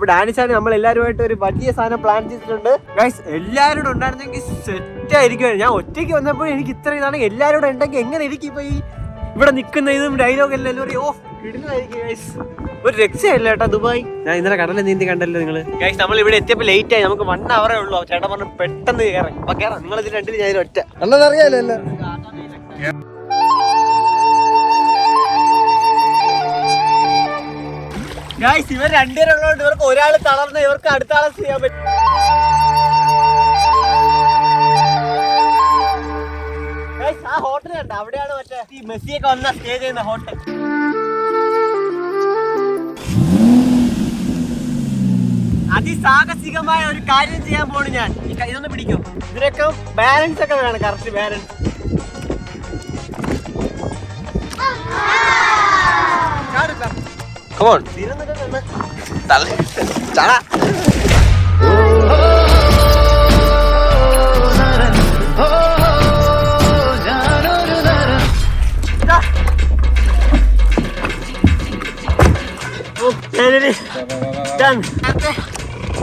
ഡാനിച്ചാണ് നമ്മൾ എല്ലാവരുമായിട്ട് ഒരു വലിയ സാധനം പ്ലാൻ ചെയ്തിട്ടുണ്ട് ഗൈസ്. എല്ലാവരും ഉണ്ടായിരുന്നെങ്കിൽ സെറ്റ് ആയിരിക്കും. ഞാൻ ഒറ്റയ്ക്ക് വന്നപ്പോൾ എനിക്ക് ഇത്ര ഇതാണ്. എല്ലാവരും ഉണ്ടെങ്കിൽ എങ്ങനെ ഇരിക്കും ഇപ്പൊ ഈ ഇവിടെ നിൽക്കുന്ന ഇതും ഡയലോഗ് എല്ലാം കിടുന്നതായിരിക്കും ഗൈസ്. ഒരു രക്ഷയല്ല കേട്ടോ ദുബായ്. ഞാൻ ഇന്നലെ കടലിൽ നീന്തി കണ്ടല്ലോ നിങ്ങൾ ഗൈസ്. നമ്മൾ ഇവിടെ എത്തിയപ്പോൾ ലേറ്റ് ആയി. നമുക്ക് 1 hour ഉള്ളൂ. ചേട്ടൻ പറഞ്ഞു പെട്ടെന്ന് കയറാം. അപ്പൊ കയറാം. നിങ്ങൾ ഇതിൽ രണ്ടിൽ ഞാൻ ഒറ്റ അറിയാലോ. ഗൈസ് ഇവർ രണ്ടുപേരുള്ളതുകൊണ്ട് ഇവർക്ക് ഒരാൾ തളർന്ന് ഇവർക്ക് അടുത്ത ആളെ ചെയ്യാൻ പറ്റും. ആ ഹോട്ടൽ കണ്ട അവിടെയാണ് മറ്റേ ഈ മെസ്സിയൊക്കെ വന്ന സ്റ്റേ ചെയ്യുന്ന ഹോട്ടൽ. അതിസാഹസികമായ ഒരു കാര്യം ചെയ്യാൻ പോണു ഞാൻ. ഇതൊന്ന് പിടിക്കും. ഇതിനൊക്കെ ബാലൻസ് ഒക്കെ വേണം. Correct balance. Come on. Dale. Chala.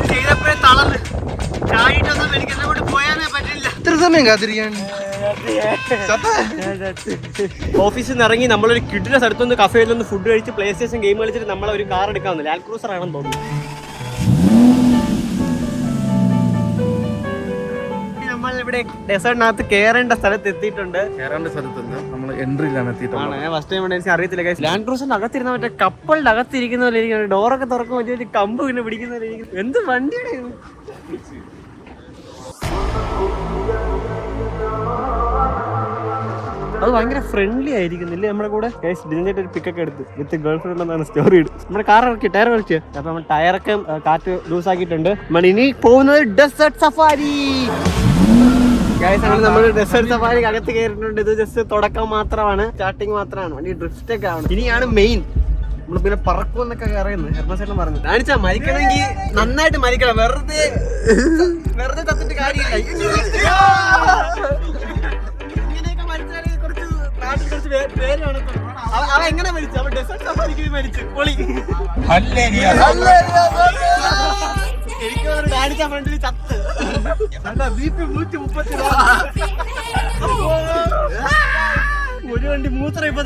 ചെയ്തപ്പോഴേ തളർന്ന് ചാടിയിട്ടൊന്നും എനിക്ക് എന്നെ കൊണ്ട് പോയാനേ പറ്റില്ല. ഇത്ര സമയം കാത്തിരിക്കാൻ. ഓഫീസിൽ നിന്ന് ഇറങ്ങി നമ്മളൊരു കിട്ടുന്ന സ്ഥലത്തൊന്ന് കഫേയിലൊന്ന് ഫുഡ് കഴിച്ച് പ്ലേ സ്റ്റേഷൻ ഗെയിം കളിച്ചിട്ട് നമ്മളെ ഒരു കാർ എടുക്കാവുന്ന ലാൻഡ് ക്രൂസർ ആണെന്ന് തോന്നുന്നു. നമ്മളിവിടെ ഡെസേർട്ടിനകത്ത് കയറേണ്ട സ്ഥലത്ത് എത്തിയിട്ടുണ്ട്. നമ്മൾ എൻട്രിയിലാണ് എത്തിയിട്ടുണ്ട്. ഞാൻ ഫസ്റ്റ് ടൈം അറിയത്തില്ല. ലാൻഡ് ക്രൂസറിന്റെ അകത്തിരുന്ന മറ്റേ കപ്പലിന്റെ അകത്തിരിക്കുന്ന പോലെ ഇരിക്കുന്നു. ഡോറൊക്കെ തുറക്കും പറ്റിയ കമ്പ് പിന്നെ പിടിക്കുന്ന പോലെ ഇരിക്കുന്നു. എന്ത് വണ്ടിയാണ്. അത് ഭയങ്കര ഫ്രണ്ട്ലി ആയിരിക്കുന്നില്ലേ നമ്മുടെ കൂടെ. ഇതിനായിട്ട് ഒരു പിക്കൊക്കെ എടുത്ത് വിത്ത് ഗേൾ ഫ്രണ്ട് എന്നാണ് സ്റ്റോറി ഇടും. നമ്മുടെ കാർ ഇറക്കി ടയർ കളിച്ച് അപ്പൊ നമ്മൾ ടയറൊക്കെ കാറ്റ് ലൂസ് ആക്കിയിട്ടുണ്ട്. നമ്മൾ ഇനി പോകുന്നത് ഡെസേർട്ട് സഫാരി. നമ്മൾ ഡെസേർട്ട് സഫാരിക്ക് അകത്ത് കയറിയിട്ടുണ്ട്. ഇത് ജസ്റ്റ് തുടക്കം മാത്രമാണ്, സ്റ്റാർട്ടിങ് മാത്രമാണ്. വണ്ടി ഡ്രിഫ്റ്റ് ഒക്കെ ആണ്. ഇനിയാണ് മെയിൻ. നമ്മള് പിന്നെ പറക്കുമെന്നൊക്കെ അറിയുന്നത് ഹെർമസേട്ടൻ പറഞ്ഞു. കാണിച്ചാ മരിക്കണമെങ്കിൽ നന്നായിട്ട് മരിക്കണം. വെറുതെ തത്തിട്ട് കാര്യമില്ല. അവ എങ്ങനെ മരിച്ചു? അവൻ ഡെസേർട്ട് സഫാരിക്ക് മരിച്ചു. പൊളി. എനിക്ക് കാണിച്ച ഫ്രണ്ടിൽ ചത്ത്. ഒരു വണ്ടി മൂത്രം ഇപ്പൊ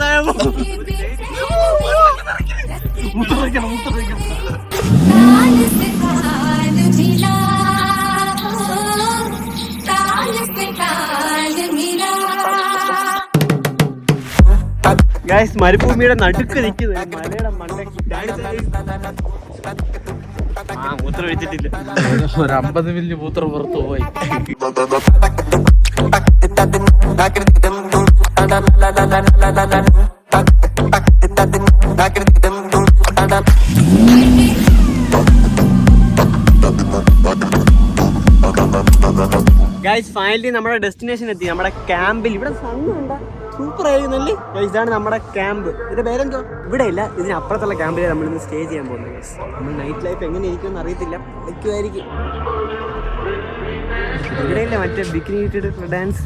ഗൈസ് മരുഭൂമിയുടെ നടുക്ക് നിൽക്കുന്നത് മലയുടെ മണ്ടയ്ക്ക്. മൂത്രം വെച്ചിട്ടില്ല. ഒരു 50 മില്ലി മൂത്രം പുറത്തു പോയി. ഗൈസ് ഫൈനലി നമ്മുടെ ഡെസ്റ്റിനേഷൻ എത്തി. നമ്മുടെ ക്യാമ്പിൽ. ഇവിടെ സണ്ണുണ്ട. സൂപ്പർ ആയിരുന്നല്ലേ. ഇതാണ് നമ്മുടെ ക്യാമ്പ്. ഇതിന്റെ പേരെന്തോ? ഇവിടെ ഇല്ല, ഇതിനപ്പുറത്തുള്ള ക്യാമ്പിലാണ് നമ്മളിന്ന് സ്റ്റേ ചെയ്യാൻ പോകുന്നത്. ഗൈസ് നമ്മൾ നൈറ്റ് ലൈഫ് എങ്ങനെ ഇരിക്കുമെന്ന് അറിയത്തില്ല. വയ്ക്കുമായിരിക്കും. ഇവിടെ ഇല്ല മറ്റേ ബിക്കിനി ഇട്ടിട്ട് ഡാൻസ്.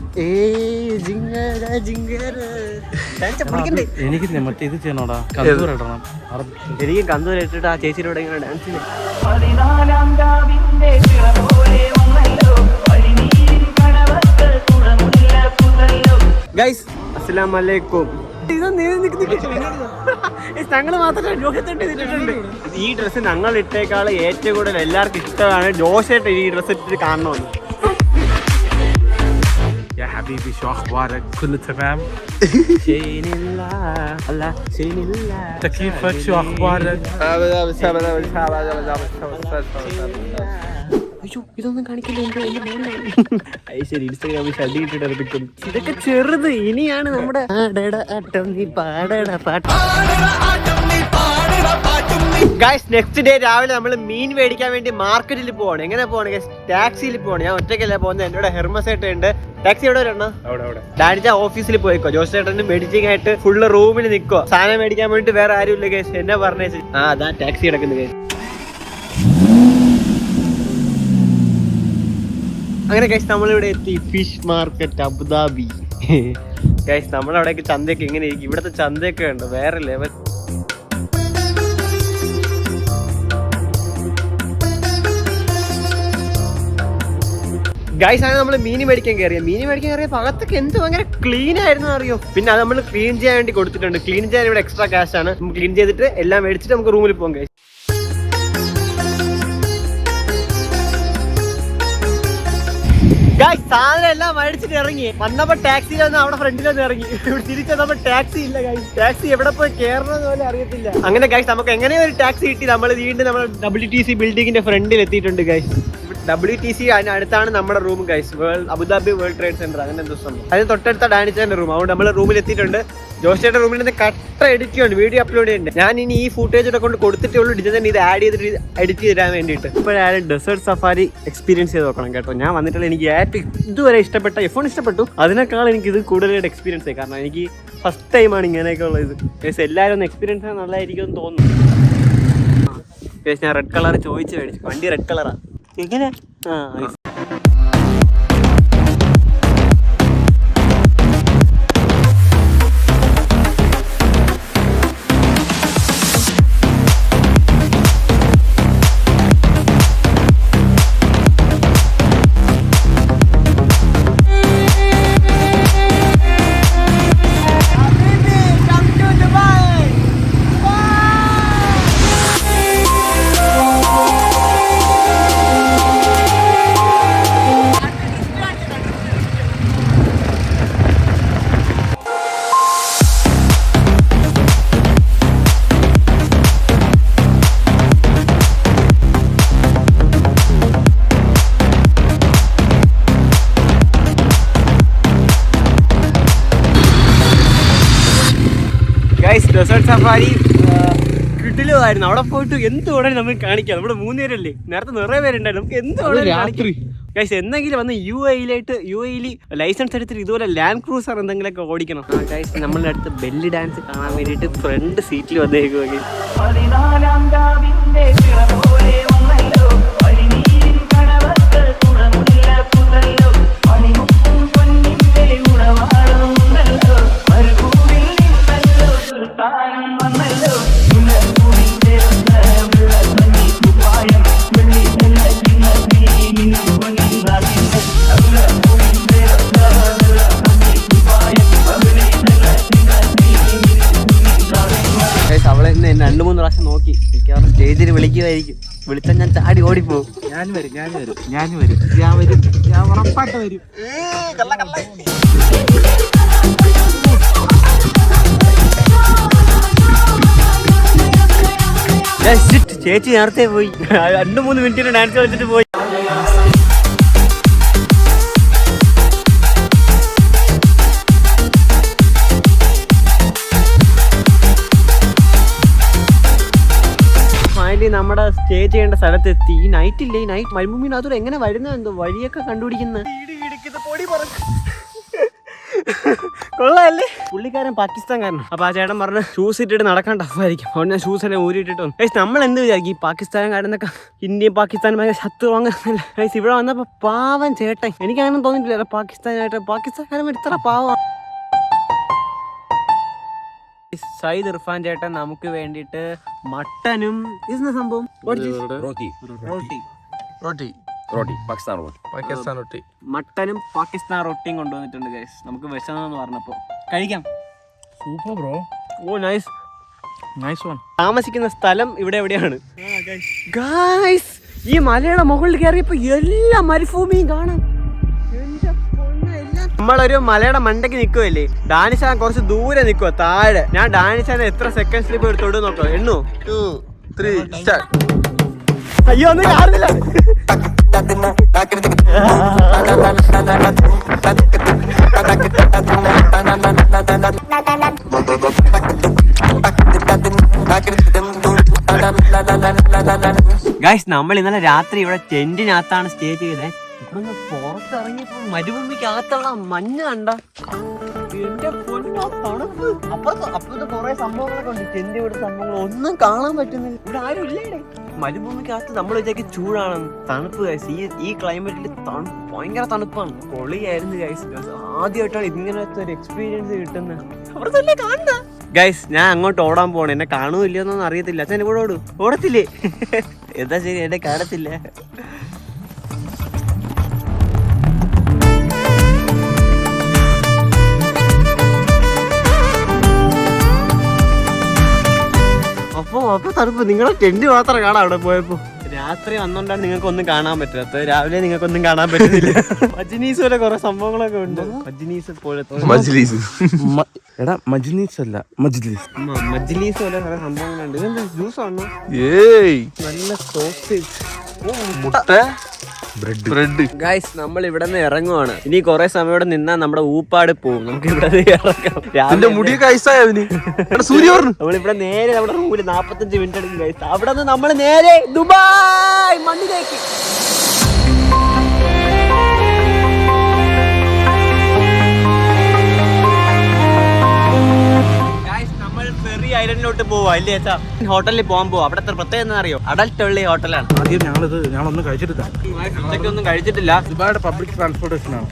എനിക്ക് മറ്റേ ഇത് ചെയ്യണോടാ. ശരിക്കും കന്തൂർ ഇട്ടിട്ട് ആ ചേച്ചിയിലൂടെ ഇങ്ങനെ ഡാൻസ് ചെയ്യും. ഗൈസ് അസ്സലാമു അലൈക്കും. ഞങ്ങൾ മാത്രമേ ജോഷേട്ട് ഇട്ടിട്ടുണ്ട്. ഈ ഡ്രസ്സ് ഞങ്ങൾ ഇട്ടേക്കാൾ ഏറ്റവും കൂടുതൽ എല്ലാവർക്കും ഇഷ്ടമാണ് ജോഷേട്ട് ഈ ഡ്രസ്സ് ഇട്ടിട്ട് കാണണമെന്ന്. يا حبيبي شو اخبارك؟ كله تمام؟ شين الله الله شين الله. انت كيفك؟ شو اخبارك؟ അയ്യോ ഇതൊന്നും കാണിക്കില്ല. ശരി ഇൻസ്റ്റാഗ്രാമിൽ ഷഡി ഇട്ടിട്ട് എടുക്കും. ഇതൊക്കെ ചെറുത്. ഇനിയാണ് നമ്മുടെ ഗൈസ് നെക്സ്റ്റ് ഡേ രാവിലെ നമ്മൾ മീൻ മേടിക്കാൻ വേണ്ടി മാർക്കറ്റിൽ പോവാണ്. എങ്ങനെ പോവാണ് ഗൈസ്? ടാക്സിയിൽ പോവാണ്. ഞാൻ ഒറ്റയ്ക്കല്ല പോകുന്നത്. എന്നോട് ഹെർമസേട്ട ഉണ്ട്. ടാക്സി എവിടെ വരണോ? ഡാനിച്ച ഓഫീസിൽ പോയിക്കോ. ജോസ് ചേട്ടന് മെഡിറ്റിംഗ് ആയിട്ട് ഫുള്ള് റൂമിൽ നിൽക്കോ. സാധനം മേടിക്കാൻ വേണ്ടി വേറെ ആരും ഇല്ല ഗൈസ്. എന്നെ പറഞ്ഞേച്ച് അതാ ടാക്സി കിടക്കുന്നത് ഗൈസ്. അങ്ങനെ ഗൈസ് നമ്മളിവിടെ എത്തി. Fish market Abu Dhabi. ഗൈസ് നമ്മളവിടെയൊക്കെ ചന്തയൊക്കെ എങ്ങനെ ഇരിക്കും. ഇവിടുത്തെ ചന്തയൊക്കെ ഉണ്ട് വേറെ ലെവൽ. ഗൈസ് ആണ് നമ്മൾ മീൻ മേടിക്കാൻ കയറിയ ഭാഗത്തൊക്കെ എന്ത് ഭയങ്കര ക്ലീൻ ആയിരുന്നു അറിയോ. പിന്നെ അത് നമ്മൾ ക്ലീൻ ചെയ്യാൻ വേണ്ടി കൊടുത്തിട്ടുണ്ട്. ക്ലീൻ ചെയ്യാൻ ഇവിടെ എക്സ്ട്രാ ക്യാഷ് ആണ്. നമുക്ക് ക്ലീൻ ചെയ്തിട്ട് എല്ലാം മേടിച്ചിട്ട് നമുക്ക് റൂമിൽ പോകാം ഗൈസ്. സാധനം എല്ലാം മേടിച്ചിട്ട് ഇറങ്ങി വന്നപ്പോ ടാക്സിയിൽ വന്ന് അവിടെ ഫ്രണ്ടിലൊന്ന് ഇറങ്ങി. തിരിച്ചു വന്നപ്പോ ടാക്സി ഇല്ല ഗൈസ്. ടാക്സി എവിടെ പോയി കയറണമെന്ന് പോലെ അറിയത്തില്ല. അങ്ങനെ ഗൈസ് നമുക്ക് എങ്ങനെയോ ഒരു ടാക്സി കിട്ടി. നമ്മൾ വീണ്ടും നമ്മുടെ WTC ബിൽഡിങ്ങിന്റെ ഫ്രണ്ടിൽ എത്തിയിട്ടുണ്ട് ഗൈസ്. WTC അടുത്താണ് നമ്മുടെ room guys. Abu Dhabi world trade centre അങ്ങനെ എന്തോ സംഭവം. അതിന് തൊട്ടടുത്ത ഡാനിച്ചാന്റെ റൂം. അതുകൊണ്ട് നമ്മൾ റൂമിൽ എത്തിയിട്ടുണ്ട്. ജോഷിയുടെ റൂമിൽ നിന്ന് കട്ട എഡിറ്റ് ചെയ്യുന്നുണ്ട്, വീഡിയോ അപ്ലോഡ് ചെയ്യുന്നുണ്ട്. ഞാൻ ഇനി ഈ ഫുട്ടേജ് ഒക്കെ കൊണ്ട് കൊടുത്തിട്ടേ ഉള്ളൂ ഡിജൻ ഇത് ആഡ് ചെയ്തിട്ട് എഡിറ്റ് തരാൻ വേണ്ടിയിട്ട്. ഇപ്പോഴായാലും ഡെസേർട്ട് സഫാരി എക്സ്പീരിയൻസ് ചെയ്ത് നോക്കണം കേട്ടോ. ഞാൻ വന്നിട്ടുള്ള എനിക്ക് ഏറ്റവും ഇതുവരെ ഇഷ്ടപ്പെട്ട F1 ഇഷ്ടപ്പെട്ടു. അതിനേക്കാൾ എനിക്ക് ഇത് കൂടുതലായിട്ട് എക്സ്പീരിയൻസ് ആയി. കാരണം എനിക്ക് ഫസ്റ്റ് ടൈമാണ് ഇങ്ങനെയൊക്കെ ഉള്ളത്. എല്ലാവരും ഒന്ന് എക്സ്പീരിയൻസ് ചെയ്യാൻ നല്ലതായിരിക്കും എന്ന് തോന്നുന്നു. ഞാൻ റെഡ് കളർ ചോദിച്ച് മേടിച്ചു. വണ്ടി റെഡ് കളറാണ്. എങ്ങനെ ഡെസേർട്ട് സഫാരി കിടിലമായിരുന്നു. അവിടെ പോയിട്ട് എന്ത് ഉടനെ നമുക്ക് കാണിക്കാം. നമ്മുടെ 3 പേരല്ലേ, നേരത്തെ നിറയെ പേരുണ്ടായിരുന്നു. നമുക്ക് എന്ത് ഗൈസ് എന്തെങ്കിലും വന്ന് UAE ലൈസൻസ് എടുത്തിട്ട് ഇതുപോലെ ലാൻഡ് ക്രൂസർ എന്തെങ്കിലുമൊക്കെ ഓടിക്കണം. ഗൈസ് നമ്മളുടെ അടുത്ത് ബെല്ലി ഡാൻസ് കാണാൻ വേണ്ടിയിട്ട് ഫ്രണ്ട് സീറ്റിൽ വന്നേക്കുക. അവളെ 2-3 പ്രാവശ്യം നോക്കി. മിക്കവാറും സ്റ്റേജിൽ വിളിക്കുമായിരിക്കും. വിളിച്ചാൽ ഞാൻ ചാടി ഓടിപ്പോവും. ഞാൻ വരും ഞാൻ ഉറപ്പായിട്ട് വരും. ചേച്ചി നേരത്തെ പോയി. 2-3 മിനിറ്റിന് ഡാൻസ് കളിച്ചിട്ട് പോയി. നമ്മുടെ സ്റ്റേ ചെയ്യേണ്ട സ്ഥലത്തെത്തി. ഈ നൈറ്റ് ഇല്ലേ, ഈ നൈറ്റ് മരുഭൂമിനകത്തൂടെ എങ്ങനെ വരുന്നത് എന്തോ വഴിയൊക്കെ കണ്ടുപിടിക്കുന്നത്. കൊള്ളാല്ലേ. പുള്ളിക്കാരൻ പാകിസ്ഥാൻകാരനാണ്. അപ്പൊ ആ ചേട്ടൻ പറഞ്ഞ് ഷൂസ് ഇട്ടിട്ട് നടക്കാൻ ടഫായിരിക്കും. അതുകൊണ്ട് ഞാൻ ഷൂസ് എല്ലാം ഊരിട്ടിട്ട് വന്നു. നമ്മൾ എന്ത് വിചാരിക്കും ഈ പാകിസ്ഥാൻകാരനൊക്കെ ഇന്ത്യയും പാകിസ്ഥാനും ഭയങ്കര ശത്രു അങ്ങനെ. ഇവിടെ വന്നപ്പോ പാവൻ ചേട്ടൻ. എനിക്കങ്ങനെ തോന്നിയിട്ടില്ല പാകിസ്ഥാൻകാരൻ ഇത്ര പാവം. സയ്യിദ് ഇർഫാൻ ചേട്ടൻ നമുക്ക് വേണ്ടിയിട്ട് മട്ടനും സംഭവം മട്ടനും പാകിസ്ഥാൻ റൊട്ടിയും കൊണ്ടുവന്നിട്ടുണ്ട് ഗൈസ്. നമുക്ക് വിശന്നെന്ന് പറഞ്ഞപ്പോ കഴിക്കാം. Super bro. Oh nice one. താമസിക്കുന്ന സ്ഥലം ഇവിടെ എവിടെയാണ് ഗൈസ്? ഈ മലയുടെ മുകളിൽ കയറിയപ്പോ എല്ലാ മരുഭൂമിയും കാണാം. നമ്മളൊരു മലയുടെ മണ്ടയ്ക്ക് നിൽക്കുവല്ലേ. ഡാനിഷാൻ കുറച്ച് ദൂരെ നിൽക്കുക താഴെ. ഞാൻ ഡാനിഷാനെ എത്ര സെക്കൻഡ്സിൽ പോയി തൊടു നോക്കാം. 1 2 3 സ്റ്റാർട്ട്. അയ്യോ ഒന്നും കാണുന്നില്ല. ഗൈസ് നമ്മൾ ഇന്നലെ രാത്രി ഇവിടെ ടെന്റിനകത്താണ് സ്റ്റേ ചെയ്തത്. പുറത്തിറങ്ങിയപ്പോ മരുഭൂമിക്കകത്തുള്ള മഞ്ഞ് കണ്ട എന്റെ പൊന്നോ തണുപ്പ്. അപ്പുറത്ത് കുറെ സംഭവങ്ങളൊക്കെ ഉണ്ട്. ടെന്റ് ഇവിടെ സംഭവങ്ങൾ ഒന്നും കാണാൻ പറ്റുന്നില്ല. ഇവിടെ ആരും ഇല്ലേ. മരുഭൂമിക്കകത്ത് നമ്മൾ വിചാരിക്കും ചൂടാണ്, തണുപ്പ് ഗൈസ്. ഈ ക്ലൈമറ്റിൽ ഭയങ്കര തണുപ്പാണ്. പൊളിയായിരുന്നു ഗൈസ്. ആദ്യമായിട്ടാണ് ഇങ്ങനത്തെ ഒരു എക്സ്പീരിയൻസ് കിട്ടുന്നത്. അവിടെ തന്നെ കാണുന്ന ഗൈസ്. ഞാൻ അങ്ങോട്ട് ഓടാൻ പോണേ. എന്നെ കാണുമില്ലെന്നൊന്നും അറിയത്തില്ല. അച്ഛൻ ഇവിടെ ഓടത്തില്ലേ? എന്താ ശരി, എന്നെ കാണത്തില്ല. അപ്പൊ തണുപ്പ്. നിങ്ങളെ ടെന്റ് മാത്രം കാണാം അവിടെ പോയപ്പോ. രാത്രി വന്നോണ്ടാണ് നിങ്ങൾക്ക് ഒന്നും കാണാൻ പറ്റാത്തത്. രാവിലെ നിങ്ങൾക്കൊന്നും കാണാൻ പറ്റുന്നില്ല. മജ്നീസ് പോലെ കുറെ സംഭവങ്ങളൊക്കെ ഉണ്ട്. മജ്നീസ് പോലത്തെ എടാ മജ്നീസ് അല്ല മജ്ലിസ്. മജ്നീസ് പോലെ കുറെ സംഭവങ്ങളുണ്ട്. ഇതെന്താ ജ്യൂസ് ആണോ? നല്ല സോസേജ്, മുട്ട, ബ്രെഡ്. ഗൈസ് നമ്മൾ ഇവിടെ നിന്ന് ഇറങ്ങുവാണ്. ഇനി കുറെ സമയം ഇവിടെ നിന്നാ നമ്മുടെ ഊപ്പാട് പോവും. നമുക്ക് ഇവിടെ ഇറങ്ങാം. മുടിയൊക്കെ ഐസായവന് സൂര്യ പറഞ്ഞു. നമ്മളിവിടെ നേരെ നമ്മുടെ റൂമിൽ 45 മിനിറ്റ് എടുക്കും ഗൈസ്. അവിടെ നിന്ന് നമ്മൾ നേരെ ദുബായ് മണ്ണിലേക്ക്. ഐലൻഡിലോട്ട് പോവാ അല്ലേ? ഹോട്ടലിൽ പോകാൻ പോവാ. അവിടത്തെ പ്രത്യേകത എന്താ അറിയോ? അഡൽട്ട് ഉള്ള ഹോട്ടലാണ്. ആദ്യം ഞങ്ങളൊന്നും കഴിച്ചിട്ടില്ല. ഒന്നും കഴിച്ചിട്ടില്ല. ദുബായിയുടെ പബ്ലിക് ട്രാൻസ്പോർട്ടേഷൻ ആണ്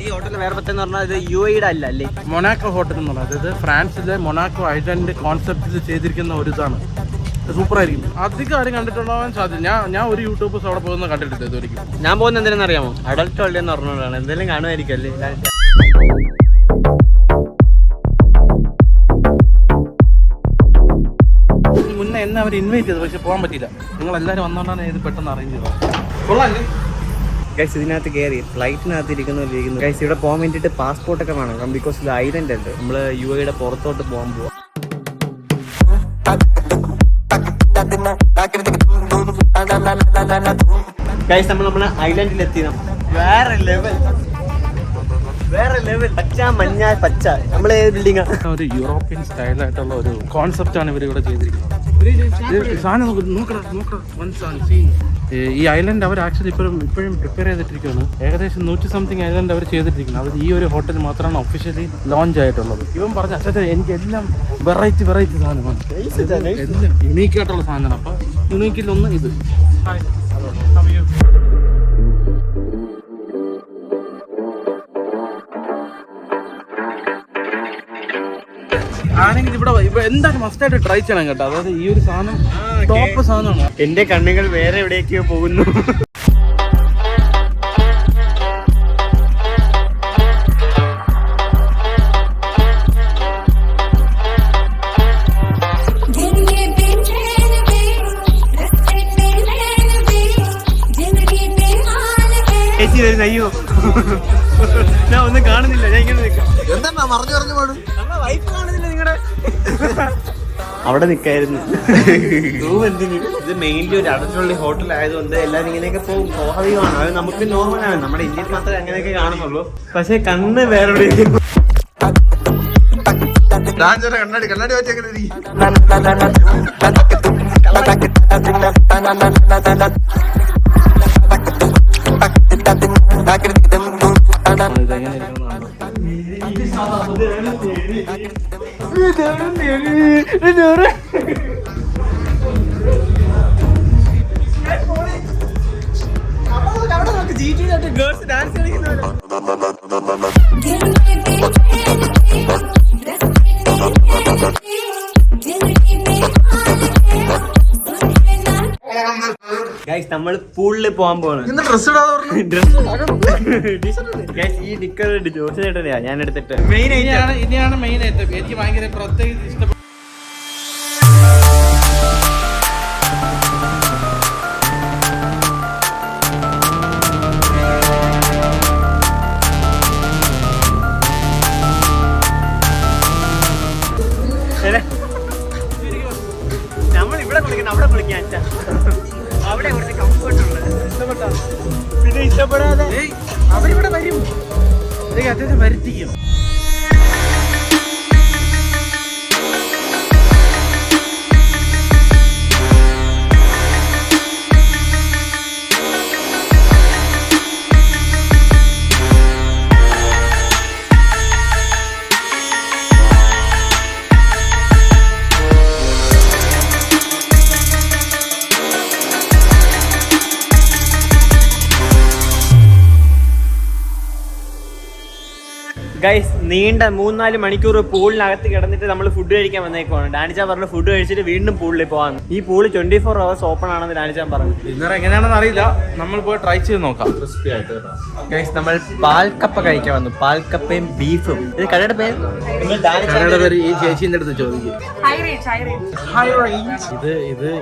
ഈ ഹോട്ടലിൽ വേറെ പ്രത്യേകം പറഞ്ഞാൽ ഇത് UAE അല്ല അല്ലേ? മൊണാക്കോ ഹോട്ടൽ എന്ന് പറഞ്ഞാൽ അതായത് ഫ്രാൻസിലെ മൊണാക്കോ ഐലൻഡ് കോൺസെപ്റ്റിൽ ചെയ്തിരിക്കുന്ന ഒരു ഇതാണ്. സൂപ്പർ ആയിരിക്കും. അധികം ആരും കണ്ടിട്ടുണ്ടാവാൻ സാധ്യത. ഞാൻ ഒരു യൂട്യൂബേഴ്സ് അവിടെ പോകുന്നത് കണ്ടിട്ടില്ല ഇതൊരിക്കും. ഞാൻ പോകുന്നത് എന്തിനാണെന്ന് അറിയാമോ? അഡൽട്ട് ഉള്ളതെന്ന് പറഞ്ഞുകൊണ്ടാണ്. എന്തെങ്കിലും കാണുമായിരിക്കും അല്ലേ? മുന്നേ എന്നെ അവർ ഇൻവൈറ്റ് ചെയ്തു, പക്ഷെ പോകാൻ പറ്റിയില്ല. നിങ്ങൾ എല്ലാവരും വന്നോണ്ടാണ് ഇത് പെട്ടെന്ന് അറേഞ്ച് ചെയ്തത്. കൊള്ളാല്ലേ ഗൈസ്? ഇതിനകത്ത് കയറി ഫ്ലൈറ്റിനകത്ത് ഇരിക്കുന്നു. ഗൈസ് ഇവിടെ പോകാൻ വേണ്ടിയിട്ട് പാസ്പോർട്ടൊക്കെ വേണം. ബിക്കോസ് ഇത് ഐലൻഡ് ഉണ്ട്. നമ്മൾ UAE പുറത്തോട്ട് പോകാൻ പോവാം. ഗൈസ് നമ്മളെ ഐലൻഡിൽ എത്തി. വേറെ ലെവൽ പച്ച മഞ്ഞ പച്ച. നമ്മളെ ബിൽഡിംഗ് ഒരു യൂറോപ്യൻ സ്റ്റൈലായിട്ടുള്ള ഒരു കോൺസെപ്റ്റ് ആണ് ഇവർ ഇവിടെ ചെയ്തിരിക്കുന്നത്. സാധനം ഈ ഐലൻഡ് അവർ ആക്ച്വലി ഇപ്പോഴും പ്രിപ്പയർ ചെയ്തിട്ടിരിക്കുകയാണ്. ഏകദേശം 100 സംതിങ് ഐലൻഡ് അവർ ചെയ്തിട്ടിരിക്കുന്നത്. അവർ ഈ ഒരു ഹോട്ടൽ മാത്രമാണ് ഒഫീഷ്യലി ലോഞ്ച് ആയിട്ടുള്ളത്. ഇവൻ പറഞ്ഞ അച്ഛൻ എനിക്ക് എല്ലാം വെറൈറ്റി സാധനമാണ്, എല്ലാം യുണീക്ക് ആയിട്ടുള്ള സാധനമാണ്. അപ്പൊ യുണീക്കിലൊന്ന് ഇത്. ആണെങ്കിൽ ഇവിടെ എന്തായാലും മസ്റ്റായിട്ട് ട്രൈ ചെയ്യണം കേട്ടോ. അതായത് ഈ ഒരു സാധനം ടോപ്പ് സാധനമാണ്. എന്റെ കണ്ണുകൾ വേറെ എവിടേക്കോ പോകുന്നു. അയ്യോ ഞാൻ ഒന്നും കാണുന്നില്ല. ഞാൻ ഇങ്ങനെ നിൽക്കാം. വൈഫ് കാണുന്നില്ല നിങ്ങളുടെ. അവിടെ നിൽക്കായിരുന്നു. ഇത് മെയിൻലി ഒരു അടച്ചുള്ള ഹോട്ടൽ ആയതുകൊണ്ട് എല്ലാവരും ഇങ്ങനെയൊക്കെ പോകും. സ്വാഭാവികമാണ്. അത് നമുക്ക് നോർമലാണ്. നമ്മുടെ ഇന്ത്യയിൽ മാത്രമേ അങ്ങനെയൊക്കെ കാണുന്നുള്ളൂ. പക്ഷെ കണ്ണ് വേറെ എവിടെയെങ്കിലും. കണ്ണാടി വെച്ചെങ്ങനെ ഗേൾസ് ഡാൻസ് കളിക്കുന്നവരോ? ഗൈസ് നമ്മൾ പൂളിൽ പോകാൻ പോവാണ്. ഈ ഡിക്കർ ജോസ് ചേട്ടനെയാ ഞാൻ എടുത്തിട്ട്. ഇനിയാണ് മെയിൻ ഐറ്റം. എനിക്ക് ഭയങ്കര പ്രത്യേകിച്ച് ഇഷ്ടപ്പെട്ടു. നമ്മൾ ഇവിടെ കുളിക്കണം, അവിടെ കുളിക്കാൻ. അവിടെ കുറച്ച് കംഫർട്ട് ഉണ്ട്. ഇഷ്ടപ്പെട്ടോ? പിന്നെ ഇഷ്ടപ്പെടാതെ അവരിവിടെ വരും, അദ്ദേഹം വരുത്തിക്കും. ഗൈസ് നീണ്ട 3-4 മണിക്കൂർ പൂളിനകത്ത് കിടന്നിട്ട് നമ്മൾ ഫുഡ് കഴിക്കാൻ വന്നേക്കുവാണ്. ഡാനിച്ചാൻ പറഞ്ഞു ഫുഡ് കഴിച്ചിട്ട് വീണ്ടും പൂളിൽ പോകാൻ. ഈ പൂള് 24 hours ഓപ്പൺ ആണെന്ന് ഡാനിച്ചാൻ പറഞ്ഞു. ഇന്നലെ എങ്ങനെയാണെന്ന് അറിയില്ല, നമ്മൾ പോയി ട്രൈ ചെയ്ത് നോക്കാം. ഗൈസ് നമ്മൾ പാൽക്കപ്പ കഴിക്കാൻ വന്നു. പാൽക്കപ്പയും ബീഫും. ഇത് കടയുടെ പേര് ഈ ചേച്ചിന്റെ അടുത്ത് ചോദിക്കും.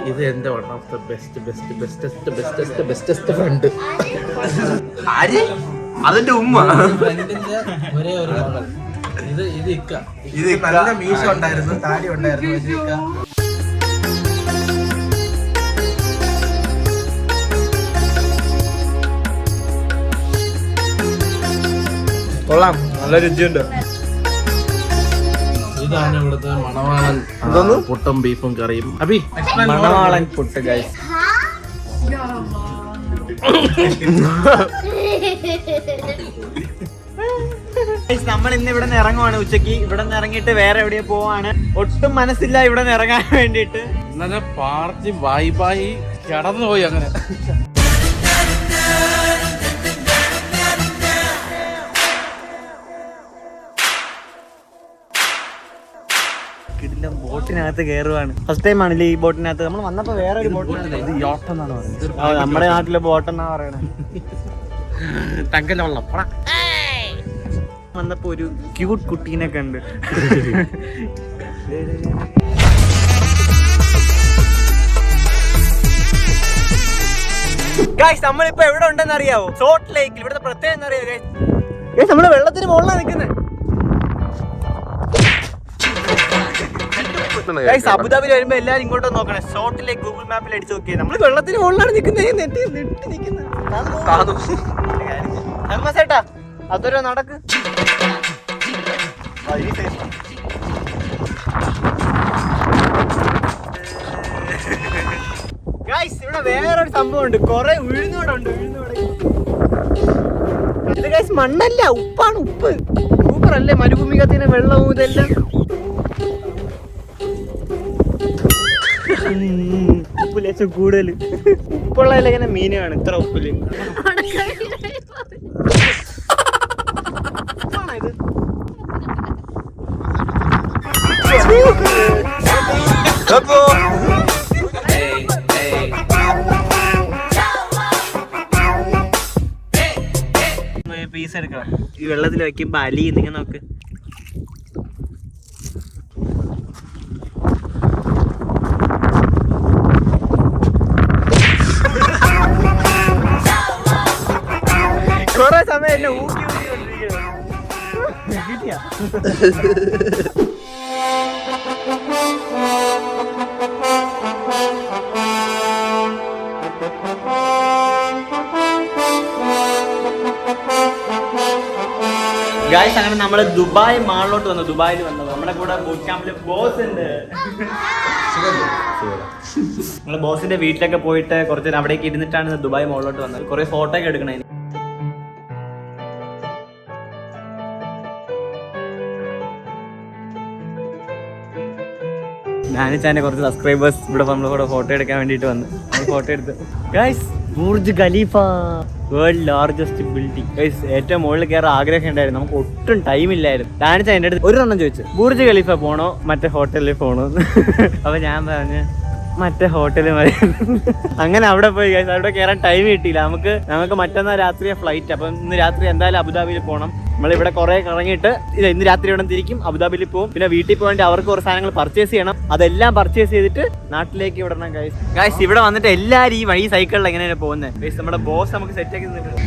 ഇത് എന്റെ one of the bestest friend. അതിന്റെ ഉമ്മ ഒരേ ഒരു മകൾ. ഇത് ഇക്ക. ഇത് നല്ല മീശ ഉണ്ടായിരുന്നു, താടി ഉണ്ടായിരുന്നു. കൊള്ളാം, നല്ല രുചിയുണ്ട്. ഇതാണ് ഇവിടുത്തെ മണവാളൻ പുട്ടും ബീഫും കറിയും. അഭി മണവാളൻ പുട്ട് ഗൈസ്. നമ്മൾ ഇന്ന് ഇവിടെ നിന്ന് ഇറങ്ങുവാണ് ഉച്ചക്ക്. ഇവിടെ നിന്ന് ഇറങ്ങിയിട്ട് വേറെ എവിടെയോ പോവാണ്. ഒട്ടും മനസ്സില്ല ഇവിടെ നിന്ന് ഇറങ്ങാൻ വേണ്ടിട്ട്. ഇന്നലെ പാർട്ടി ബായി കിടന്നുപോയി അങ്ങനെ. ബോട്ടിനകത്ത് കയറുവാണ്. ഫസ്റ്റ് ടൈം ആണല്ലേ ഈ ബോട്ടിനകത്ത്. നമ്മൾ വന്നപ്പോ വേറെ ഒരു ബോട്ടിനകത്ത്. ഇത് യോട്ട് എന്നാണ് പറയുന്നത്. നമ്മുടെ നാട്ടിലെ ബോട്ട് എന്നാ പറയണേ. തങ്കലുള്ള വന്നപ്പോ ഒരു ക്യൂട്ട് കുട്ടീനെ കണ്ട്. ഗൈസ് നമ്മളിപ്പോ എവിടെ ഉണ്ടെന്ന് അറിയാവോ? സോൾട്ട് ലേക്കിൽ. ഇവിടുത്തെ പ്രത്യേകം എന്താ അറിയാവോ ഗൈസ്? നമ്മള് വെള്ളത്തിന് മുകളിലാണ് നിൽക്കുന്നത്. അബുദാബിയിൽ വരുമ്പോ എല്ലാരും ഇങ്ങോട്ട് നോക്കണേ. സോൾട്ട് ലേക്ക് ഗൂഗിൾ മാപ്പിൽ അടിച്ചു നോക്കിയത്. നമ്മള് വെള്ളത്തിന് മുകളിലാണ് നിൽക്കുന്നത്. ചേട്ടാ അതൊരു നടക്ക്. ഗൈസ് ഇവിടെ വേറൊരു സംഭവം ഉണ്ട്. കൊറേ ഉഴുന്നോടുണ്ട്. ഇത് ഗൈസ് മണ്ണല്ല, ഉപ്പാണ്. ഉപ്പ് സൂപ്പർ അല്ലേ? മരുഭൂമി കത്തിന് വെള്ളവും ഇതെല്ലാം. ഉപ്പ് ലേശം കൂടുതൽ. ഉപ്പുള്ളതിൽ ഇങ്ങനെ മീനാണ് ഇത്ര ഉപ്പില്. പീസ് എടുക്കണം. ഈ വെള്ളത്തിൽ വെക്കുമ്പോ അലി നിങ്ങൾ നോക്ക്. കൊറേ സമയം എന്നെ ഊക്കി കിട്ടിയ. ഗായ്സ് അങ്ങനെ നമ്മള് ദുബായ് മാളിലോട്ട് വന്നു. ദുബായിൽ വന്നത് നമ്മുടെ കൂടെ ബൂട്ട് ക്യാമ്പില് ബോസ് ഉണ്ട്. നമ്മള് ബോസിന്റെ വീട്ടിലൊക്കെ പോയിട്ട് കുറച്ച് നേരം അവിടേക്ക് ഇരുന്നിട്ടാണ് ദുബായ് മാളിലോട്ട് വന്നത്. കുറെ ഫോട്ടോ ഒക്കെ എടുക്കണേ. ഞാനിച്ചാൻ്റെ കുറച്ച് സബ്സ്ക്രൈബേഴ്സ് ഇവിടെ നമ്മുടെ കൂടെ ഫോട്ടോ എടുക്കാൻ വേണ്ടിയിട്ട് വന്നു. നമ്മൾ ഫോട്ടോ എടുത്ത്. Guys Burj Khalifa, world largest building. Guys ഏറ്റവും മുകളിൽ കയറാൻ ആഗ്രഹം ഉണ്ടായിരുന്നു. നമുക്ക് ഒട്ടും ടൈം ഇല്ലായിരുന്നു. ഞാനിച്ചാൻ എൻ്റെ അടുത്ത് ഒരെണ്ണം ചോദിച്ചു, ബുർജ് ഖലീഫ പോണോ മറ്റേ ഹോട്ടലിൽ പോണോ? അപ്പൊ ഞാൻ പറഞ്ഞു മറ്റേ ഹോട്ടലിൽ മതി. അങ്ങനെ അവിടെ പോയി. ഗൈസ് അവിടെ കയറാൻ ടൈം കിട്ടിയില്ല. നമുക്ക് മറ്റന്നാൾ രാത്രിയാണ് ഫ്ലൈറ്റ്. അപ്പം ഇന്ന് രാത്രി എന്തായാലും അബുദാബിയിൽ പോകണം. നമ്മളിവിടെ കുറെ കറങ്ങിയിട്ട് ഇന്ന് രാത്രി ഇവിടെ തിരിക്കും, അബുദാബിയിൽ പോകും. പിന്നെ വീട്ടിൽ പോകേണ്ടി അവർക്ക് കുറച്ച് സാധനങ്ങൾ പർച്ചേസ് ചെയ്യണം. അതെല്ലാം പർച്ചേസ് ചെയ്തിട്ട് നാട്ടിലേക്ക് വിടണം. ഗൈസ് ഇവിടെ വന്നിട്ട് എല്ലാവരും ഈ വഴി സൈക്കിളിൽ എങ്ങനെയാണ് പോകുന്നത്. ഗൈസ് നമ്മുടെ ബോസ് നമുക്ക് സെറ്റ് ആക്കി തന്നിട്ടുണ്ട്.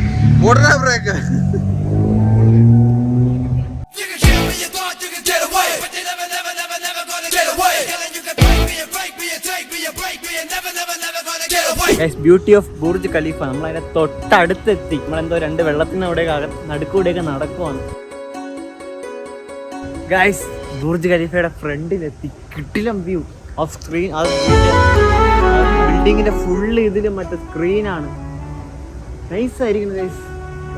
Beauty of Burj Khalifa. നമ്മളതിന്റെ തൊട്ടടുത്തെത്തി. നമ്മളെന്തോ രണ്ട് വെള്ളത്തിനവിടെ നടുക്കൂടെയൊക്കെ നടക്കുവാണ്. ഗൈസ് ബുർജ് ഖലീഫയുടെ ഫ്രണ്ടിലെത്തി. കിടിലം വ്യൂ ഓഫ് സ്ക്രീൻ. ബിൽഡിങ്ങിന്റെ ഫുള്ള് ഇതിലും മറ്റേ സ്ക്രീനാണ്. നൈസ് ആയിരിക്കും ഗൈസ്,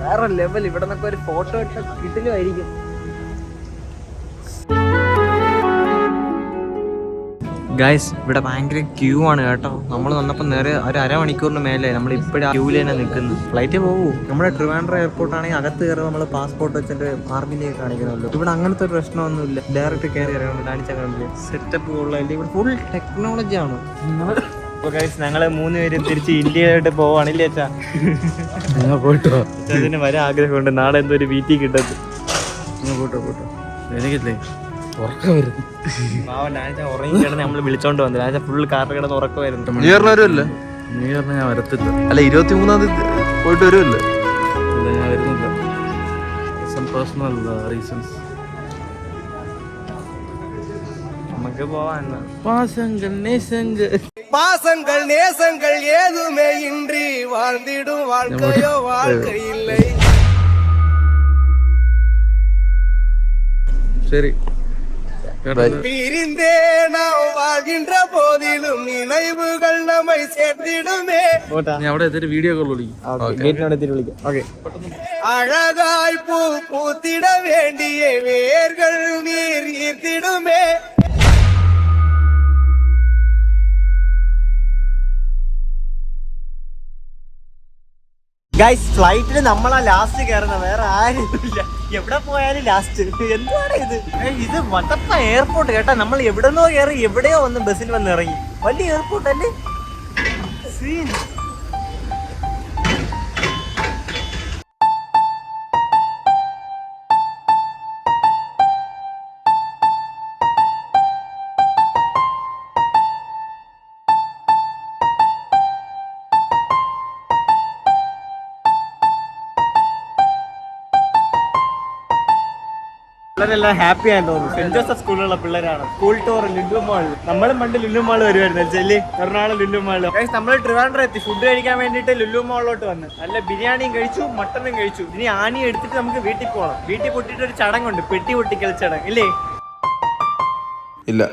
വേറെ ലെവൽ. ഇവിടെ നിന്നൊക്കെ ഒരു ഫോട്ടോ ഇട്ട കിടിലുമായിരിക്കും. ഗൈസ് ഇവിടെ ഭയങ്കര ക്യൂ ആണ് കേട്ടോ. നമ്മൾ വന്നപ്പോൾ നേരെ ഒരു അരമണിക്കൂറിന് മേലെ നമ്മൾ ഇപ്പോഴും ക്യൂവിൽ തന്നെ നിൽക്കുന്നു. ഫ്ലൈറ്റ് പോകൂ. നമ്മുടെ ട്രിവാൻഡ്രം എയർപോർട്ടാണെങ്കിൽ അകത്ത് കയറി നമ്മൾ പാസ്പോർട്ട് വെച്ചിട്ട് ആർമിലേക്ക് കാണിക്കണമല്ലോ. ഇവിടെ അങ്ങനത്തെ ഒരു പ്രശ്നമൊന്നുമില്ല. ഡയറക്റ്റ് കയറി ഇറങ്ങണം. കാണിച്ചാൽ കണ്ടില്ലേ സെറ്റപ്പ് ഉള്ളതിൽ ഇവിടെ ഫുൾ ടെക്നോളജി ആണ്. അപ്പോൾ ഗൈസ് ഞങ്ങൾ 3 പേരും തിരിച്ച് ഇന്ത്യയിലോട്ട് പോവാണില്ലേ അച്ഛാ? പോയിട്ടോ. അതിന് വരാൻ ആഗ്രഹമുണ്ട്. നാളെ എന്തോ ഒരു വീട്ടിൽ കിട്ടത്ത്. പോട്ടോ എനിക്കില്ലേ ഉറക്കം വരുന്നു. ഉറങ്ങി കിടന്ന് നമ്മള് വിളിച്ചോണ്ട് വന്നു. രാജ ഫുള്ള് കാറിൽ കിടന്ന് ഉറക്കം വരുന്നു. ന്യൂ ഇയറിന് വരുമല്ലേ? ന്യൂ ഇയറിന് ഞാൻ വരത്തില്ല. അല്ല 23-ാം തീയതി പോയിട്ട് വരുമല്ലേ? ഇല്ല, ഞാൻ വരുന്നില്ല. Some personal reasons. നമുക്ക് പോവാൻ பாசங்கள் நேசங்கள் பாசங்கள் நேசங்கள் ஏதுமே இன்றி வாழ்ந்திடும் வாழ்க்கையோ வாழ்க்கை இல்லை. ശരി. பிரிந்தே நாம் வாழ்கின்ற போதிலும் நினைவுகள் நம்மை சேர்த்திடுமே. നീ അവിടെ എത്തിയിട്ട് വീഡിയോ കോൾ വിളിക്കും. ഗേറ്റിനടുത്ത് വിളിക്കാം. ഓക്കെ. அழகாய் பூ பூத்திட வேண்டிய வேர்கள் நீர் ஈர்த்திடுமே. ഗൈസ് ഫ്ലൈറ്റിൽ നമ്മളാ ലാസ്റ്റ് കയറുന്ന, വേറെ ആരുമില്ല. എവിടെ പോയാലും ലാസ്റ്റ്. എന്താണ് ഇത്? ഇത് വട്ടപ്പ എയർപോർട്ട് കേട്ടാ. നമ്മൾ എവിടെന്നോ കയറി എവിടെയോ വന്ന് ബസ്സിൽ വന്ന് ഇറങ്ങി. വലിയ എയർപോർട്ട് അല്ലേ? സീൻ. പിള്ളേരെല്ലാം ഹാപ്പി ആയെന്ന് തോന്നുന്നു. സെന്റ് ജോസഫ് സ്കൂളിലുള്ള പിള്ളേരാണ്. School tour Lulu mall. നമ്മളും പണ്ട് ലുലു മാൾ വരുമായിരുന്നു. ചെല്ലി എറണാകുളം ലുലു മാൾ. നമ്മൾ ട്രിവാൻഡ്രം എത്തി. ഫുഡ് കഴിക്കാൻ വേണ്ടിയിട്ട് ലുലു മാളിലോട്ട് വന്ന് നല്ല ബിരിയാണിയും കഴിച്ചു, മട്ടനും കഴിച്ചു. ഇനി ആണി എടുത്തിട്ട് നമുക്ക് വീട്ടിൽ പോകണം. വീട്ടിൽ പൊട്ടിയിട്ട് ഒരു ചടങ്ങുണ്ട്, പെട്ടി പൊട്ടിക്കൽ ചടങ്ങ് ഇല്ലേ? ഇല്ല.